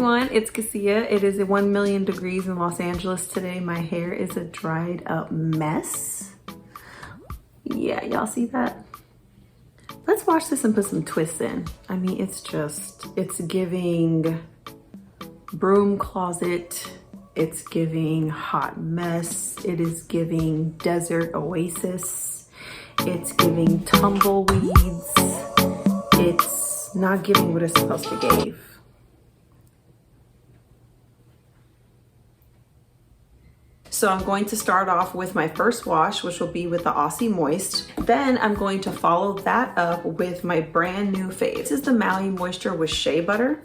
everyone, it's Cassia. It is 1,000,000 degrees in Los Angeles today. My hair is a dried up mess. Yeah, y'all see that? Let's wash this and put some twists in. I mean, it's giving broom closet. It's giving hot mess. It is giving desert oasis. It's giving tumbleweeds. It's not giving what it's supposed to give. So I'm going to start off with my first wash, which will be with the Aussie Moist. Then I'm going to follow that up with my brand new fave. This is the Maui Moisture with Shea Butter.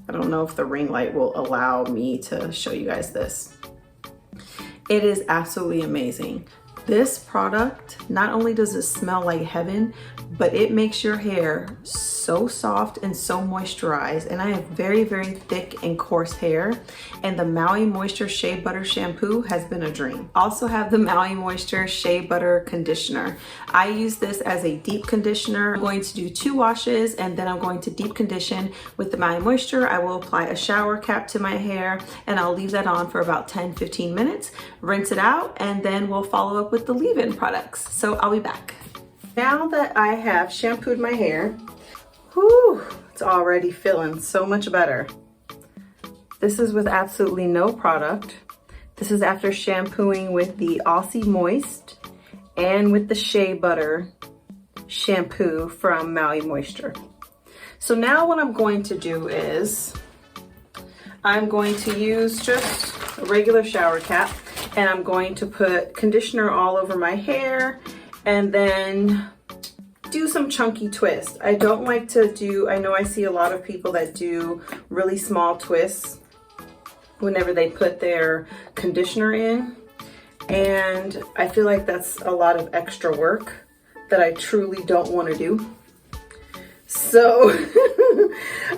I don't know if the ring light will allow me to show you guys this. It is absolutely amazing. This product, not only does it smell like heaven, but it makes your hair so soft and so moisturized. And I have very, very thick and coarse hair. And the Maui Moisture Shea Butter Shampoo has been a dream. Also have the Maui Moisture Shea Butter Conditioner. I use this as a deep conditioner. I'm going to do 2 washes and then I'm going to deep condition with the Maui Moisture. I will apply a shower cap to my hair and I'll leave that on for about 10-15 minutes. Rinse it out and then we'll follow up with the leave-in products. So I'll be back. Now that I have shampooed my hair, whew, it's already feeling so much better. This is with absolutely no product. This is after shampooing with the Aussie Moist and with the Shea Butter shampoo from Maui Moisture. So now what I'm going to do is I'm going to use just a regular shower cap and I'm going to put conditioner all over my hair and then do some chunky twists. I don't like to do, I know I see a lot of people that do really small twists whenever they put their conditioner in. And I feel like that's a lot of extra work that I truly don't want to do. So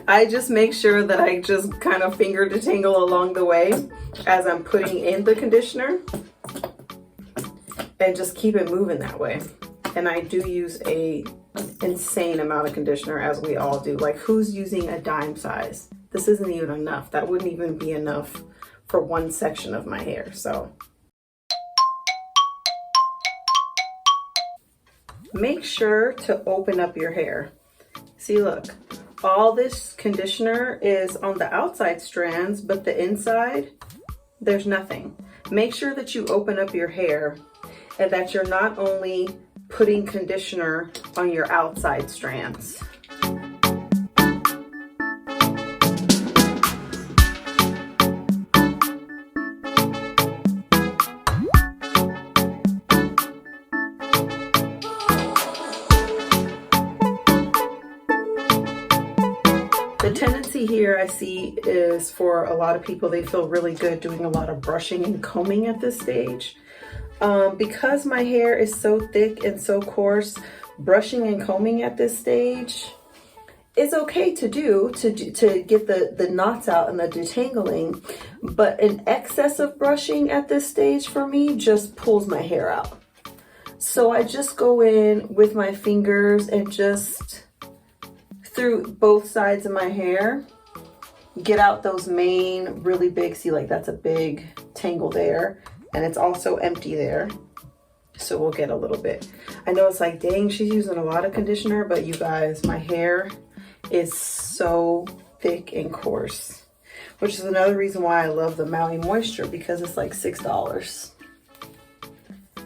I just make sure that I just kind of finger detangle along the way as I'm putting in the conditioner and just keep it moving that way. And I do use a insane amount of conditioner, as we all do. Like, who's using a dime size? This isn't even enough. That wouldn't even be enough for one section of my hair. So make sure to open up your hair. See, look, all this conditioner is on the outside strands, but the inside, there's nothing. Make sure that you open up your hair and that you're not only putting conditioner on your outside strands. The tendency here I see is for a lot of people, they feel really good doing a lot of brushing and combing at this stage. Because my hair is so thick and so coarse, brushing and combing at this stage is okay to do to get the knots out and the detangling, but an excess of brushing at this stage for me just pulls my hair out. So I just go in with my fingers and just through both sides of my hair, get out those main really big, see, like that's a big tangle there. And it's also empty there. So we'll get a little bit. I know it's like, dang, she's using a lot of conditioner, but you guys, my hair is so thick and coarse, which is another reason why I love the Maui Moisture, because it's like $6.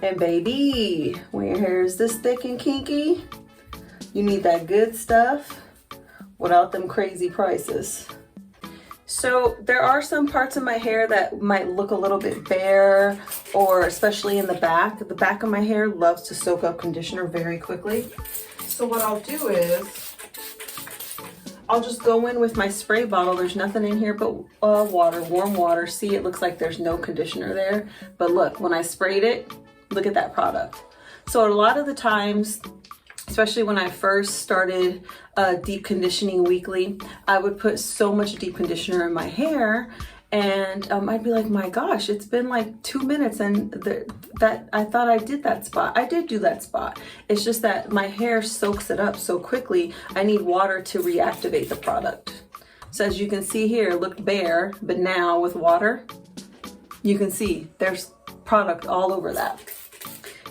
And baby, when your hair is this thick and kinky, you need that good stuff without them crazy prices. So there are some parts of my hair that might look a little bit bare, or especially in the back. The back of my hair loves to soak up conditioner very quickly. So what I'll do is I'll just go in with my spray bottle. There's nothing in here but water, warm water. See, it looks like there's no conditioner there. But look, when I sprayed it, look at that product. So a lot of the times, especially when I first started deep conditioning weekly, I would put so much deep conditioner in my hair and I'd be like, my gosh, it's been like 2 minutes and that I thought I did that spot. I did do that spot. It's just that my hair soaks it up so quickly. I need water to reactivate the product. So as you can see here, it looked bare, but now with water, you can see there's product all over that.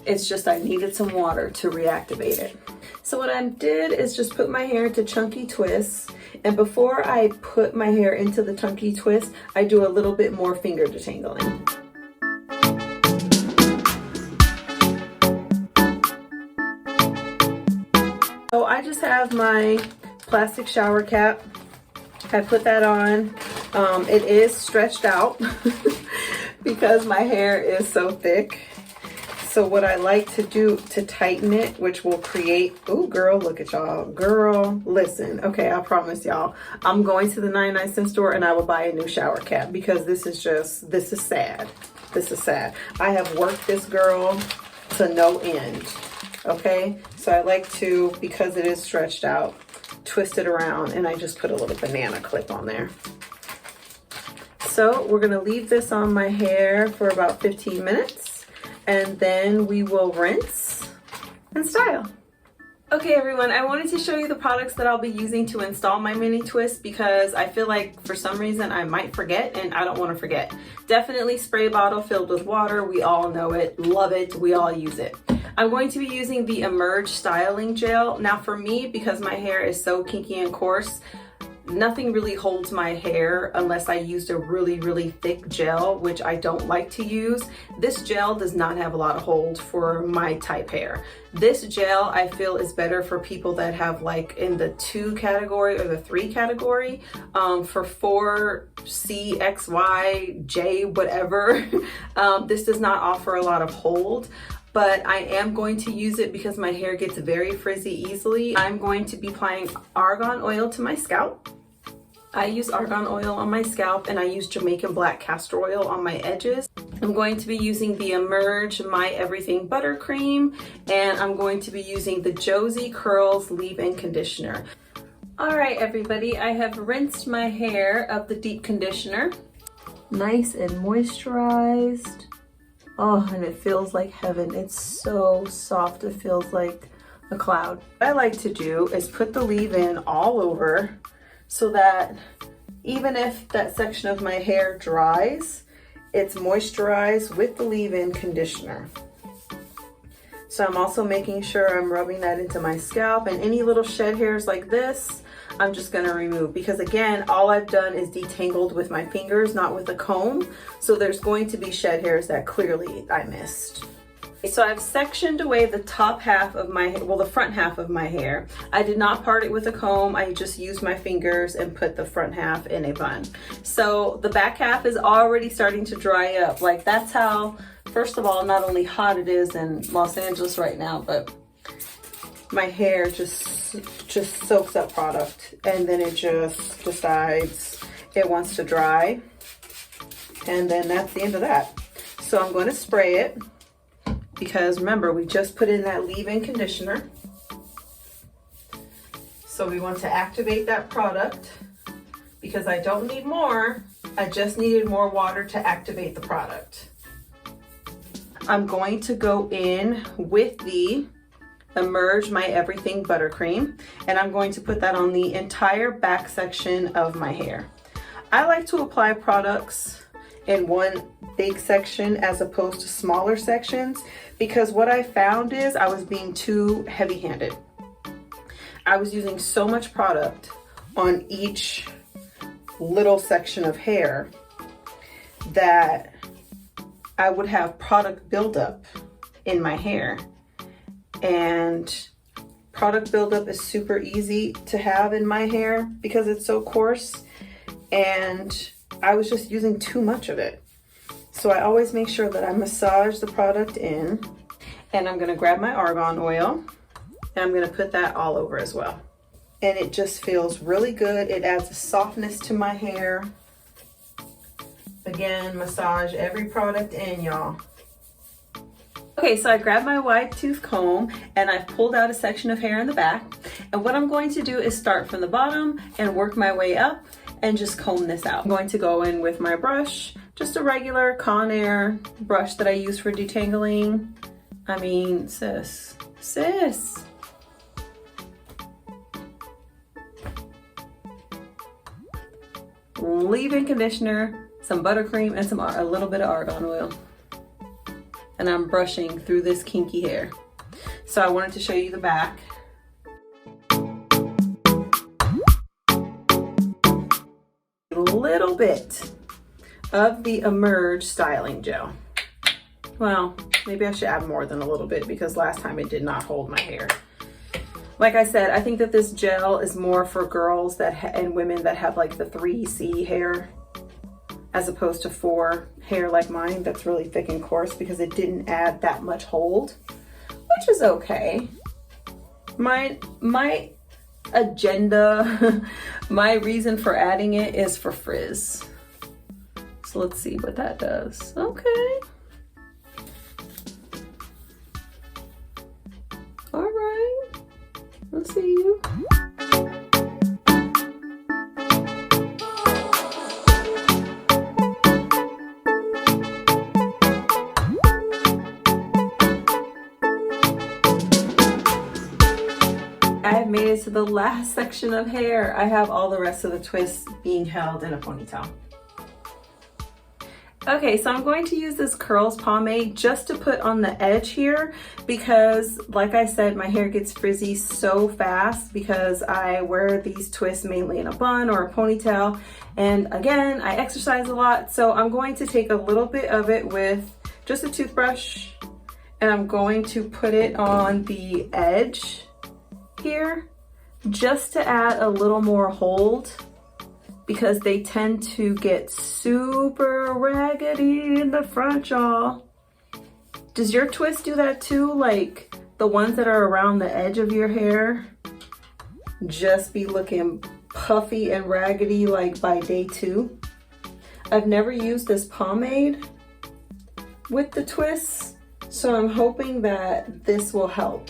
It's just I needed some water to reactivate it. So what I did is just put my hair into chunky twists. And before I put my hair into the chunky twist, I do a little bit more finger detangling. So I just have my plastic shower cap. I put that on. It is stretched out because my hair is so thick. So what I like to do to tighten it, which will create, oh girl, look at y'all. Girl, listen. Okay, I promise y'all, I'm going to the 99-cent store and I will buy a new shower cap because this is sad. This is sad. I have worked this girl to no end. Okay, so I like to, because it is stretched out, twist it around, and I just put a little banana clip on there. So we're gonna leave this on my hair for about 15 minutes. And then we will rinse and style. Okay everyone, I wanted to show you the products that I'll be using to install my mini twist because I feel like for some reason I might forget and I don't want to forget. Definitely spray bottle filled with water. We all know it, love it, we all use it. I'm going to be using the Emerge Styling Gel. Now for me, because my hair is so kinky and coarse, nothing really holds my hair unless I used a really thick gel, which I don't like to use. This gel does not have a lot of hold for my type hair. This gel I feel is better for people that have like in the 2 category or the 3 category. For 4C, XY, J, whatever, this does not offer a lot of hold. But I am going to use it because my hair gets very frizzy easily. I'm going to be applying argan oil to my scalp. I use argan oil on my scalp and I use Jamaican black castor oil on my edges. I'm going to be using the Emerge My Everything Buttercream, and I'm going to be using the Josie Curls Leave-In Conditioner. All right, everybody, I have rinsed my hair of the deep conditioner. Nice and moisturized. Oh, and it feels like heaven. It's so soft, it feels like a cloud. What I like to do is put the leave-in all over so that even if that section of my hair dries, it's moisturized with the leave-in conditioner. So I'm also making sure I'm rubbing that into my scalp, and any little shed hairs like this, I'm just gonna remove, because again, all I've done is detangled with my fingers, not with a comb. So there's going to be shed hairs that clearly I missed. So I've sectioned away the top half of my hair, well, the front half of my hair. I did not part it with a comb. I just used my fingers and put the front half in a bun. So the back half is already starting to dry up. Like, that's how, first of all, not only hot it is in Los Angeles right now, but my hair just soaks up product, and then it just decides it wants to dry, and then that's the end of that. So I'm going to spray it, because remember, we just put in that leave-in conditioner. So we want to activate that product, because I don't need more. I just needed more water to activate the product. I'm going to go in with the Emerge My Everything Buttercream, and I'm going to put that on the entire back section of my hair. I like to apply products in one big section as opposed to smaller sections, because what I found is I was being too heavy-handed. I was using so much product on each little section of hair that I would have product buildup in my hair. And product buildup is super easy to have in my hair because it's so coarse, and I was just using too much of it. So I always make sure that I massage the product in, and I'm gonna grab my argan oil and I'm gonna put that all over as well. And it just feels really good. It adds a softness to my hair. Again, massage every product in, y'all. Okay, so I grabbed my wide tooth comb and I've pulled out a section of hair in the back. And what I'm going to do is start from the bottom and work my way up and just comb this out. I'm going to go in with my brush, just a regular Conair brush that I use for detangling. I mean, sis. leave-in conditioner, some buttercream, and a little bit of argan oil. And I'm brushing through this kinky hair. So I wanted to show you the back. A little bit of the Emerge styling gel. Well, maybe I should add more than a little bit because last time it did not hold my hair. Like I said, I think that this gel is more for girls and women that have like the 3C hair, as opposed to 4 hair like mine that's really thick and coarse, because it didn't add that much hold, which is okay. My agenda, my reason for adding it is for frizz. So let's see what that does. Okay. All right, let's see you. I have made it to the last section of hair. I have all the rest of the twists being held in a ponytail. Okay, so I'm going to use this curls pomade just to put on the edge here because, like I said, my hair gets frizzy so fast because I wear these twists mainly in a bun or a ponytail. And again, I exercise a lot, so I'm going to take a little bit of it with just a toothbrush and I'm going to put it on the edge here just to add a little more hold, because they tend to get super raggedy in the front, y'all. Does your twist do that too? Like the ones that are around the edge of your hair just be looking puffy and raggedy like by day 2? I've never used this pomade with the twists, so I'm hoping that this will help.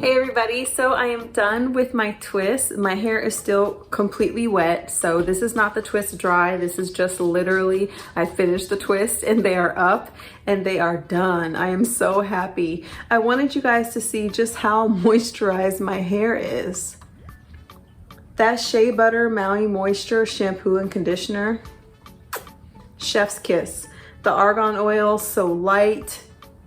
Hey everybody, so I am done with my twist. My hair is still completely wet, so this is not the twist dry. This is just literally, I finished the twist and they are up and they are done. I am so happy. I wanted you guys to see just how moisturized my hair is. That Shea Butter Maui Moisture Shampoo and Conditioner, chef's kiss. The argan oil, so light.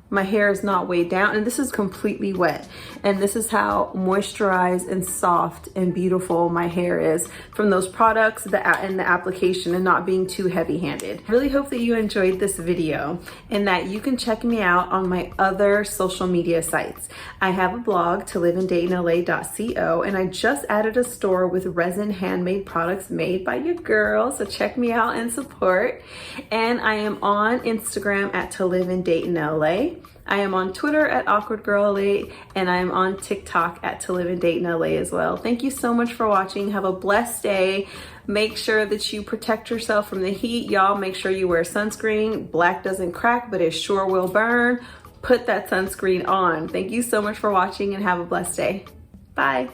My hair is not weighed down, and this is completely wet. And this is how moisturized and soft and beautiful my hair is from those products and the application, and not being too heavy-handed. I really hope that you enjoyed this video and that you can check me out on my other social media sites. I have a blog, toliveinDaytonLA.co, and I just added a store with resin handmade products made by your girl, so check me out and support. And I am on Instagram at toliveinDaytonLA. I am on Twitter at awkwardgirl8, and I am on TikTok at toliveinDaytonLA as well. Thank you so much for watching. Have a blessed day. Make sure that you protect yourself from the heat. Y'all, make sure you wear sunscreen. Black doesn't crack, but it sure will burn. Put that sunscreen on. Thank you so much for watching and have a blessed day. Bye.